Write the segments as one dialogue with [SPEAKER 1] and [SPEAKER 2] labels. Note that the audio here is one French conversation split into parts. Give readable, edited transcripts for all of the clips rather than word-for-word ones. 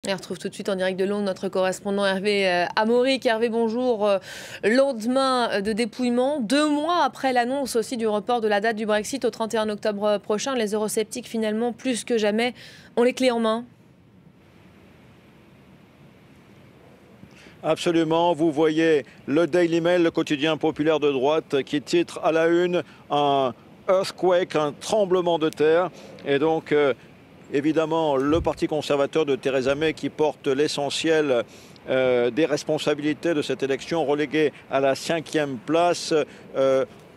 [SPEAKER 1] Et on retrouve tout de suite en direct de Londres notre correspondant Hervé Amaury. Hervé, bonjour. Lendemain de dépouillement, 2 mois après l'annonce aussi du report de la date du Brexit au 31 octobre prochain, les eurosceptiques finalement, plus que jamais, ont les clés en main.
[SPEAKER 2] Absolument, vous voyez le Daily Mail, le quotidien populaire de droite, qui titre à la une un earthquake, un tremblement de terre. Et donc, évidemment, le Parti conservateur de Theresa May qui porte l'essentiel des responsabilités de cette élection, relégué à la 5e place.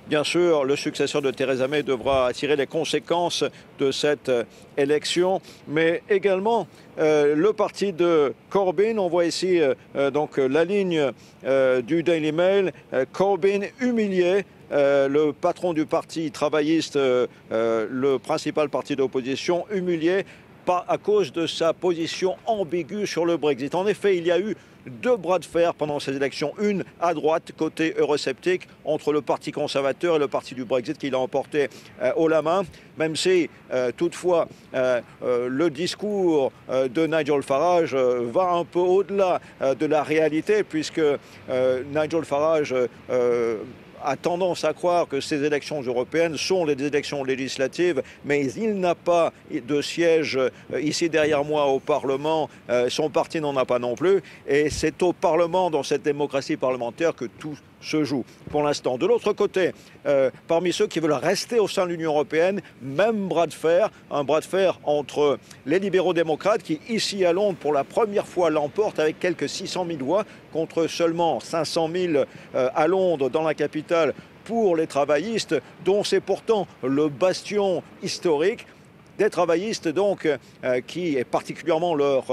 [SPEAKER 2] Bien sûr, le successeur de Theresa May devra tirer les conséquences de cette élection, mais également le parti de Corbyn. On voit ici donc la ligne du Daily Mail. Corbyn humilié. Le patron du parti travailliste, le principal parti d'opposition, humilié à cause de sa position ambiguë sur le Brexit. En effet, il y a eu 2 bras de fer pendant ces élections. Une à droite, côté eurosceptique, entre le Parti conservateur et le Parti du Brexit qui l'a emporté haut la main. Même si, toutefois, le discours de Nigel Farage va un peu au-delà de la réalité, puisque Nigel Farage a tendance à croire que ces élections européennes sont les élections législatives, mais il n'a pas de siège ici derrière moi au Parlement, son parti n'en a pas non plus, et c'est au Parlement, dans cette démocratie parlementaire, que tout se joue pour l'instant. De l'autre côté, parmi ceux qui veulent rester au sein de l'Union européenne, même bras de fer, un bras de fer entre les libéraux démocrates qui, ici à Londres, pour la première fois l'emportent avec quelques 600 000 voix contre seulement 500 000 à Londres, dans la capitale, pour les travaillistes, dont c'est pourtant le bastion historique. Des travaillistes donc qui est particulièrement leur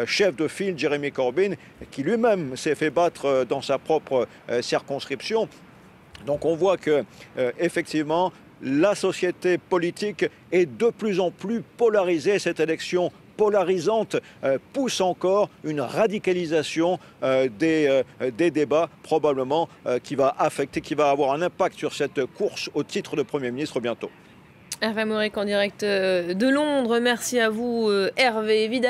[SPEAKER 2] chef de file, Jeremy Corbyn, qui lui-même s'est fait battre dans sa propre circonscription. Donc on voit que effectivement la société politique est de plus en plus polarisée. Cette élection polarisante pousse encore une radicalisation des débats, probablement qui va avoir un impact sur cette course au titre de Premier ministre bientôt.
[SPEAKER 1] Hervé Amaury en direct de Londres. Merci à vous, Hervé. Évidemment.